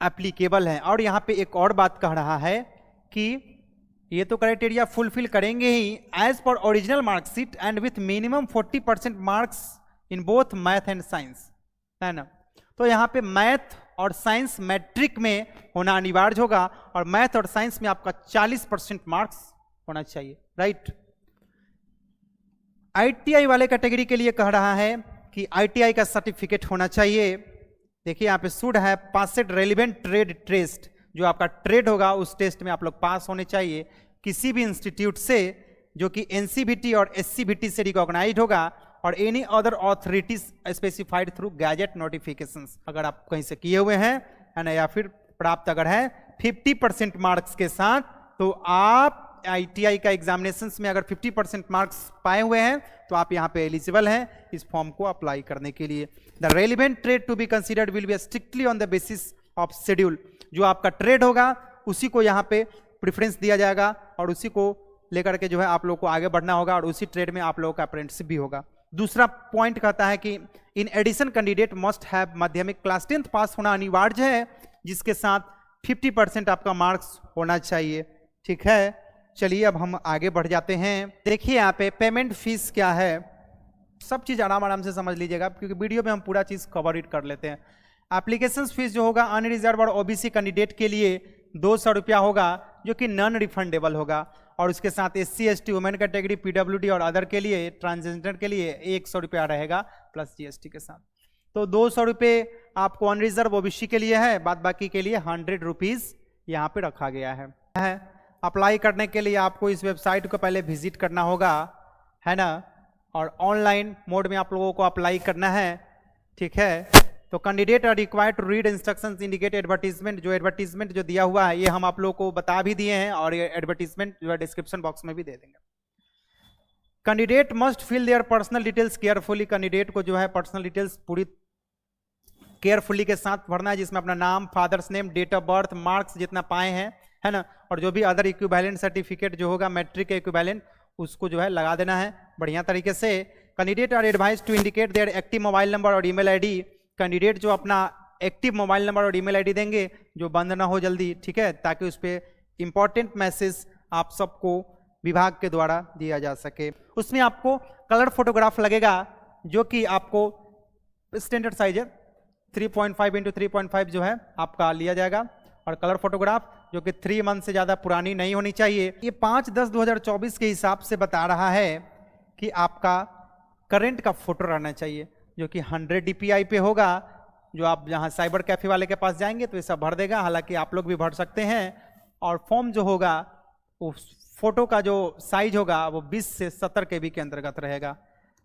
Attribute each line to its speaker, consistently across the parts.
Speaker 1: Applicable है। और यहाँ पे एक और बात कह रहा है कि ये तो क्राइटेरिया फुलफिल करेंगे ही, as per original marksheet and with minimum 40% marks in both math and science, है ना। तो यहाँ पे मैथ और साइंस मैट्रिक में होना अनिवार्य होगा, और मैथ और साइंस में आपका 40% मार्क्स होना चाहिए, राइट। आईटीआई वाले कैटेगरी के लिए कह रहा है कि आईटीआई का सर्टिफिकेट होना चाहिए। देखिए यहाँ पे शुड है पासेड रेलिवेंट ट्रेड टेस्ट, जो आपका ट्रेड होगा उस टेस्ट में आप लोग पास होने चाहिए किसी भी इंस्टीट्यूट से जो कि एनसीवीटी और एससीवीटी से रिकॉग्नाइज्ड होगा, और any other authorities specified through gadget notifications, अगर आप कहीं से किए हुए हैं, है ना, या फिर प्राप्त अगर है 50% मार्क्स के साथ, तो आप आईटीआई का एग्जामिनेशंस में अगर 50% मार्क्स पाए हुए हैं तो आप यहाँ पे एलिजिबल हैं इस फॉर्म को अप्लाई करने के लिए। The relevant trade to be considered will be strictly on the basis of schedule, जो आपका ट्रेड होगा उसी को यहाँ पे प्रेफरेंस दिया जाएगा, और उसी को लेकर के जो है आप लोग को आगे बढ़ना होगा, और उसी ट्रेड में आप लोगों का अप्रेंटिसशिप भी होगा। दूसरा पॉइंट कहता है कि in addition candidate must have माध्यमिक क्लास 10th पास होना अनिवार्य है, जिसके साथ 50% आपका मार्क्स होना चाहिए, ठीक है। चलिए अब हम आगे बढ़ जाते हैं। देखिए यहाँ पे पेमेंट फीस क्या है, सब चीज आराम आराम से समझ लीजिएगा, क्योंकि वीडियो में हम पूरा चीज कवर इट कर लेते हैं। एप्लीकेशन फीस जो होगा अनरिजर्व और ओबीसी कैंडिडेट के लिए 200 रुपया होगा, जो कि नॉन रिफंडेबल होगा, और उसके साथ SC ST women category PWD और अदर के लिए, ट्रांसजेंडर के लिए 100 रुपया रहेगा प्लस जीएसटी के साथ। तो 200 रुपये आपको अनरिजर्व ओबीसी के लिए है, बाद बाकी के लिए 100 रुपीज यहाँ पे रखा गया है। अप्लाई करने के लिए आपको इस वेबसाइट को पहले विजिट करना होगा, है ना, और ऑनलाइन मोड में आप लोगों को अप्लाई करना है, ठीक है। तो candidate are required to read instructions indicate advertisement, जो एडवर्टीजमेंट जो दिया हुआ है ये हम आप लोगों को बता भी दिए हैं, और ये एडवर्टीजमेंट जो है डिस्क्रिप्शन बॉक्स में भी दे देंगे। Candidate must fill their personal details carefully, candidate को जो है पर्सनल डिटेल्स पूरी केयरफुली के साथ भरना है, जिसमें अपना नाम, father's name, date of birth, marks जितना पाए हैं, है ना, और जो भी अदर इक्विवेलेंट सर्टिफिकेट जो होगा मैट्रिक के इक्विवेलेंट, उसको जो है लगा देना है बढ़िया तरीके से। Candidate are advise to indicate their active mobile number और ईमेल आईडी, कैंडिडेट जो अपना एक्टिव मोबाइल नंबर और ईमेल आईडी देंगे जो बंद ना हो जल्दी, ठीक है, ताकि उस पर इंपॉर्टेंट मैसेज आप सबको विभाग के द्वारा दिया जा सके। उसमें आपको कलर फोटोग्राफ लगेगा, जो कि आपको स्टैंडर्ड साइज है 3.5 × 3.5 जो है आपका लिया जाएगा, और कलर फोटोग्राफ जो कि 3 मंथ से ज़्यादा पुरानी नहीं होनी चाहिए। ये 5/10/2024 के हिसाब से बता रहा है कि आपका करंट का फोटो रहना चाहिए, जो कि 100 DPI पे होगा, जो आप जहाँ साइबर कैफे वाले के पास जाएंगे तो ये सब भर देगा, हालांकि आप लोग भी भर सकते हैं। और फॉर्म जो होगा वो फोटो का जो साइज होगा वो 20 से 70 KB के अंतर्गत रहेगा,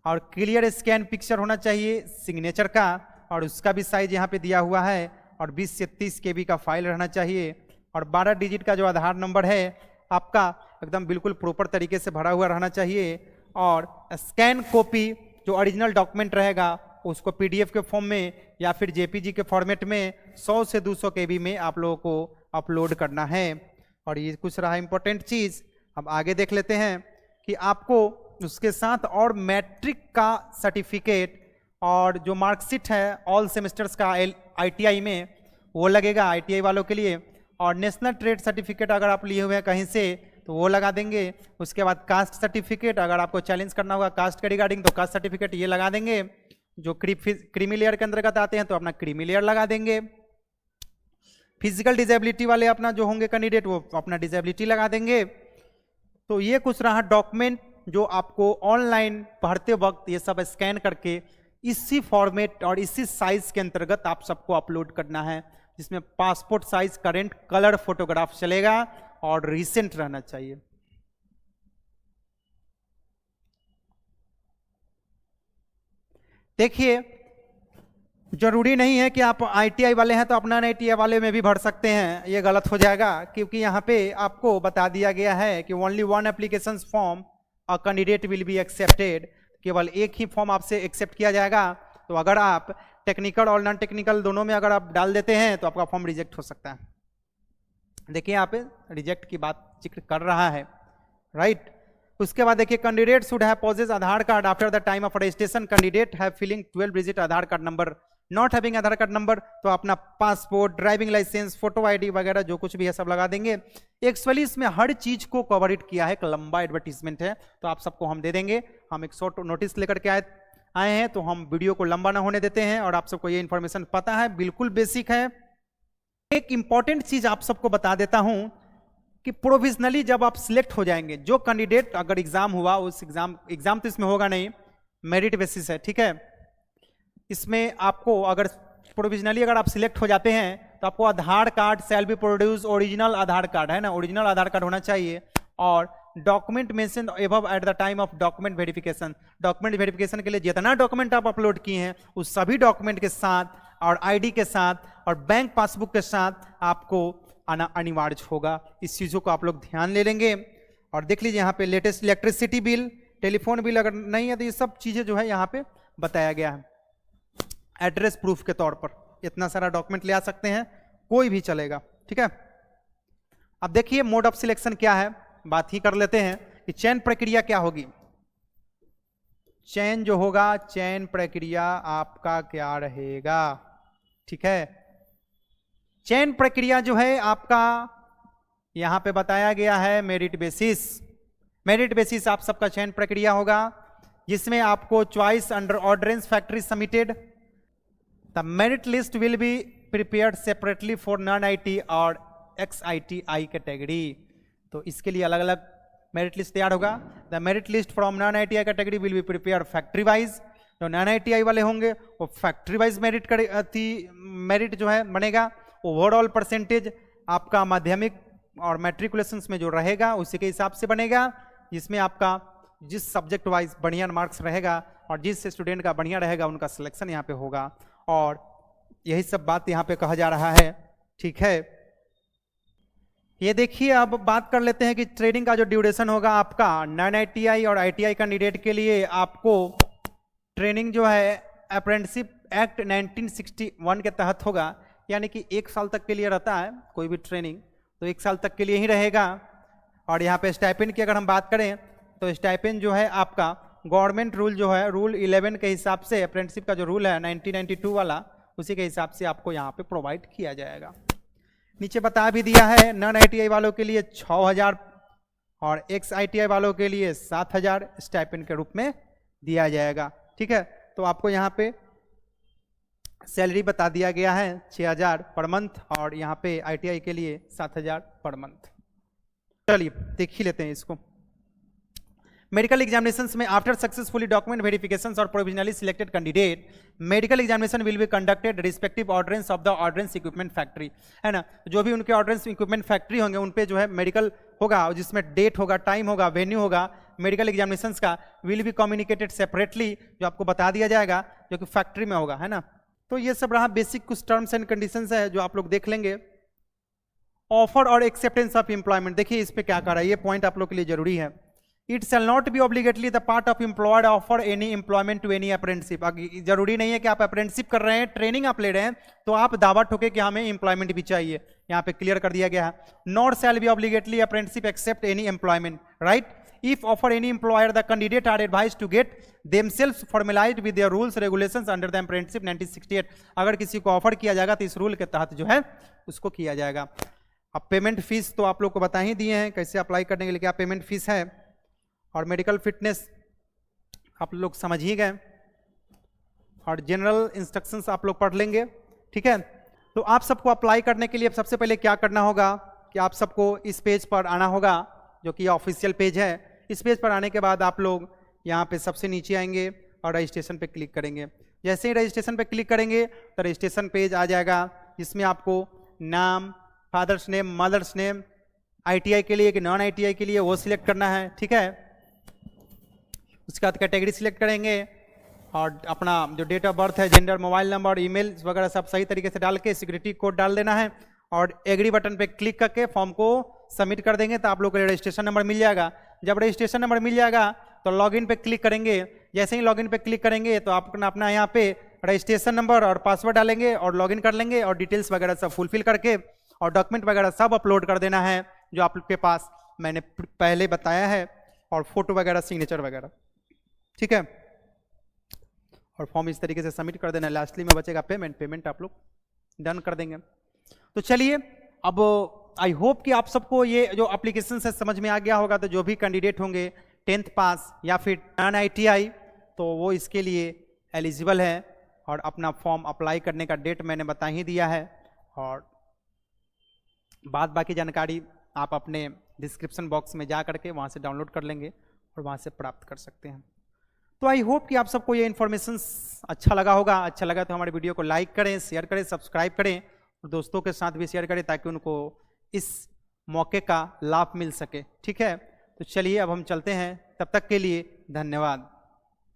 Speaker 1: और क्लियर स्कैन पिक्चर होना चाहिए सिग्नेचर का, और उसका भी साइज यहाँ पे दिया हुआ है, और 20 से 30 KB का फाइल रहना चाहिए, और 12 डिजिट का जो आधार नंबर है आपका एकदम बिल्कुल प्रॉपर तरीके से भरा हुआ रहना चाहिए, और स्कैन कॉपी जो ओरिजिनल डॉक्यूमेंट रहेगा उसको PDF के फॉर्म में या फिर JPG के फॉर्मेट में 100 से 200 KB में आप लोगों को अपलोड करना है। और ये कुछ रहा इंपॉर्टेंट चीज, अब आगे देख लेते हैं कि आपको उसके साथ और मैट्रिक का सर्टिफिकेट और जो मार्कशीट है ऑल सेमेस्टर्स का ITI में वो लगेगा ITI वालों के लिए, और नेशनल ट्रेड सर्टिफिकेट अगर आप लिए हुए हैं कहीं से तो वो लगा देंगे। उसके बाद कास्ट सर्टिफिकेट, अगर आपको चैलेंज करना होगा कास्ट के रिगार्डिंग तो कास्ट सर्टिफिकेट ये लगा देंगे। जो क्रीमी लेयर के अंतर्गत आते हैं तो अपना क्रीमी लेयर लगा देंगे। फिजिकल डिजेबिलिटी वाले अपना जो होंगे कैंडिडेट वो अपना डिजेबिलिटी लगा देंगे। तो ये कुछ रहा डॉक्यूमेंट जो आपको ऑनलाइन पढ़ते वक्त ये सब स्कैन करके इसी फॉर्मेट और इसी साइज के अंतर्गत आप सबको अपलोड करना है, जिसमें passport size current colour photograph चलेगा और रिसेंट रहना चाहिए। देखिए जरूरी नहीं है कि आप ITI वाले हैं तो अपना ITI वाले में भी भर सकते हैं, ये गलत हो जाएगा, क्योंकि यहाँ पे आपको बता दिया गया है कि only one application form a candidate will be accepted, केवल एक ही फॉर्म आपसे एक्सेप्ट किया जाएगा। तो अगर आप टेक्निकल और नॉन टेक्निकल दोनों में अगर आप डाल देते हैं तो आपका फॉर्म रिजेक्ट हो सकता है। देखिए यहाँ पे रिजेक्ट की बात जिक्र कर रहा है, राइट। उसके बाद देखिए candidate should have possess Aadhaar card after the time of registration, candidate have filling 12 digit Aadhaar card number not having Aadhaar card number तो अपना passport, driving licence, photo ID वगैरह जो कुछ भी है सब लगा देंगे। एक्चुअली इसमें हर चीज को कवर किया है, एक लंबा एडवर्टीजमेंट है तो आप सबको हम दे देंगे। हम एक शॉर्ट नोटिस लेकर के आए हैं तो हम वीडियो को लंबा ना होने देते हैं और आप सबको ये इंफॉर्मेशन पता है, बिल्कुल बेसिक है। एक इंपॉर्टेंट चीज आप सबको बता देता हूं कि प्रोविजनली जब आप सिलेक्ट हो जाएंगे, जो कैंडिडेट अगर एग्जाम हुआ उस एग्जाम तो इसमें होगा नहीं, मेरिट बेसिस है, ठीक है। इसमें आपको अगर प्रोविजनली अगर आप सिलेक्ट हो जाते हैं तो आपको Aadhaar card shall be produce, original Aadhaar card है ना, ओरिजिनल आधार कार्ड होना चाहिए। और document mention above at the time of document verification, document verification के लिए जितना डॉक्यूमेंट आप अपलोड किए हैं उस सभी डॉक्यूमेंट के साथ और आईडी के साथ और बैंक पासबुक के साथ आपको आना अनिवार्य होगा। इस चीजों को आप लोग ध्यान ले लेंगे। और देख लीजिए यहाँ पे latest electricity bill, telephone bill अगर नहीं है तो ये सब चीजें जो है यहाँ पे बताया गया है। एड्रेस प्रूफ के तौर पर इतना सारा डॉक्यूमेंट ले आ सकते हैं, कोई भी चलेगा, ठीक है। अब देखिए मोड ऑफ सिलेक्शन क्या है, बात ही कर लेते हैं कि चयन प्रक्रिया क्या होगी। चयन जो होगा, चयन प्रक्रिया आपका क्या रहेगा, ठीक है। चयन प्रक्रिया जो है आपका यहां पे बताया गया है मेरिट बेसिस। मेरिट बेसिस आप सबका चयन प्रक्रिया होगा जिसमें आपको choice under ordnance factory submitted, the merit list will be prepared separately for non IT और एक्स ITI कैटेगरी। तो इसके लिए अलग अलग मेरिट लिस्ट तैयार होगा। The merit list from non ITI category will be prepare factory wise. जो non ITI वाले होंगे वो फैक्ट्री वाइज मेरिट जो है बनेगा। ओवरऑल परसेंटेज आपका माध्यमिक और मैट्रिकुलेशन में जो रहेगा उसी के हिसाब से बनेगा, जिसमें आपका जिस सब्जेक्ट वाइज बढ़िया मार्क्स रहेगा और जिस स्टूडेंट का बढ़िया रहेगा उनका सिलेक्शन यहाँ पे होगा। और यही सब बात यहाँ पे कहा जा रहा है, ठीक है। ये देखिए अब बात कर लेते हैं कि ट्रेनिंग का जो ड्यूरेशन होगा आपका नॉन ITI और ITI कैंडिडेट के लिए आपको ट्रेनिंग जो है अप्रेंटिसशिप एक्ट 1961 के तहत होगा, यानी कि 1 साल तक के लिए रहता है कोई भी ट्रेनिंग, तो 1 साल तक के लिए ही रहेगा। और यहाँ पे स्टाइपेंड की अगर हम बात करें तो स्टाइपेंड जो है आपका गवर्नमेंट रूल जो है रूल 11 के हिसाब से अप्रेंटिसशिप का जो रूल है 1992 वाला उसी के हिसाब से आपको यहाँ पे प्रोवाइड किया जाएगा। नीचे बता भी दिया है नॉन ITI वालों के लिए 6000 और एक्स ITI वालों के लिए 7000 स्टाइपेंड के रूप में दिया जाएगा, ठीक है। तो आपको यहाँ पे सैलरी बता दिया गया है 6000 पर मंथ और यहाँ पे ITI के लिए 7000 पर मंथ। चलिए देख ही लेते हैं इसको। मेडिकल एग्जामिनेशंस में आफ्टर सक्सेसफुली डॉक्यूमेंट वेरिफिकेशंस और provisionally selected candidate medical examination will be conducted respective ordnance of the ordnance equipment factory, है ना। जो भी उनके ऑर्डिनेंस इक्विपमेंट फैक्ट्री होंगे उन पे जो है मेडिकल होगा, जिसमें डेट होगा, टाइम होगा, वेन्यू होगा मेडिकल एग्जामिनेशंस का, विल बी कम्युनिकेटेड सेपरेटली, जो आपको बता दिया जाएगा जो कि फैक्ट्री में होगा, है ना। तो ये सब रहा बेसिक कुछ टर्म्स एंड कंडीशंस है जो आप लोग देख लेंगे। ऑफर और एक्सेप्टेंस ऑफ एम्प्लॉयमेंट, देखिए इस पे क्या कर रहा है, ये पॉइंट आप लोग के लिए जरूरी है। It shall not be obligately the part of employed offer any employment to any apprenticeship. जरूरी नहीं है कि आप अप्रेंटिसशिप कर रहे हैं, ट्रेनिंग आप ले रहे हैं तो आप दावा ठोके कि हमें एम्प्लॉयमेंट भी चाहिए, यहाँ पे क्लियर कर दिया गया है। Not shall be obligately apprenticeship accept any employment, right. If offer any employer, the candidate are advised to get themselves formalized with their rules regulations under the apprenticeship 1968। अगर किसी को ऑफर किया जाएगा तो इस रूल के तहत जो है उसको किया जाएगा। अब पेमेंट फीस तो आप लोग को बता ही दिए हैं कैसे अप्लाई करने के लिए क्या पेमेंट फीस है, और मेडिकल फिटनेस आप लोग समझ ही गए, और जनरल इंस्ट्रक्शंस आप लोग पढ़ लेंगे, ठीक है। तो आप सबको अप्लाई करने के लिए सबसे पहले क्या करना होगा कि आप सबको इस पेज पर आना होगा जो कि ऑफिशियल पेज है। इस पेज पर आने के बाद आप लोग यहाँ पे सबसे नीचे आएंगे और रजिस्ट्रेशन पे क्लिक करेंगे। जैसे ही रजिस्ट्रेशन पे क्लिक करेंगे तो रजिस्ट्रेशन पेज आ जाएगा जिसमें आपको नाम, father's name, mother's name, ITI के लिए कि नॉन ITI के लिए वो सिलेक्ट करना है, ठीक है। उसके बाद कैटेगरी सिलेक्ट करेंगे और अपना जो डेट ऑफ बर्थ है, जेंडर, मोबाइल नंबर, ईमेल वगैरह सब सही तरीके से डाल के सिक्योरिटी कोड डाल देना है और एग्री बटन पे क्लिक करके फॉर्म को सबमिट कर देंगे तो आप लोग को रजिस्ट्रेशन नंबर मिल जाएगा। जब रजिस्ट्रेशन नंबर मिल जाएगा तो लॉगिन पे क्लिक करेंगे। जैसे ही लॉगिन पे क्लिक करेंगे तो आप अपना यहाँ पे रजिस्ट्रेशन नंबर और पासवर्ड डालेंगे और लॉगिन कर लेंगे और डिटेल्स वगैरह सब फुलफिल करके और डॉक्यूमेंट वगैरह सब अपलोड कर देना है जो आप लोग के पास मैंने पहले बताया है, और फोटो वगैरह, सिग्नेचर वगैरह, ठीक है। और फॉर्म इस तरीके से सबमिट कर देना। लास्टली में बचेगा पेमेंट आप लोग डन कर देंगे। तो चलिए, अब आई होप कि आप सबको ये जो एप्लीकेशन से समझ में आ गया होगा। तो जो भी कैंडिडेट होंगे 10th पास या फिर नॉन ITI, तो वो इसके लिए एलिजिबल है और अपना फॉर्म अप्लाई करने का डेट मैंने बता ही दिया है। और बाकी जानकारी आप अपने डिस्क्रिप्शन बॉक्स में जा करके वहाँ से डाउनलोड कर लेंगे और वहाँ से प्राप्त कर सकते हैं। तो आई होप कि आप सबको ये इन्फॉर्मेशन अच्छा लगा होगा। अच्छा लगा तो हमारे वीडियो को लाइक करें, शेयर करें, सब्सक्राइब करें और दोस्तों के साथ भी शेयर करें ताकि उनको इस मौके का लाभ मिल सके। ठीक है, तो चलिए अब हम चलते हैं। तब तक के लिए धन्यवाद।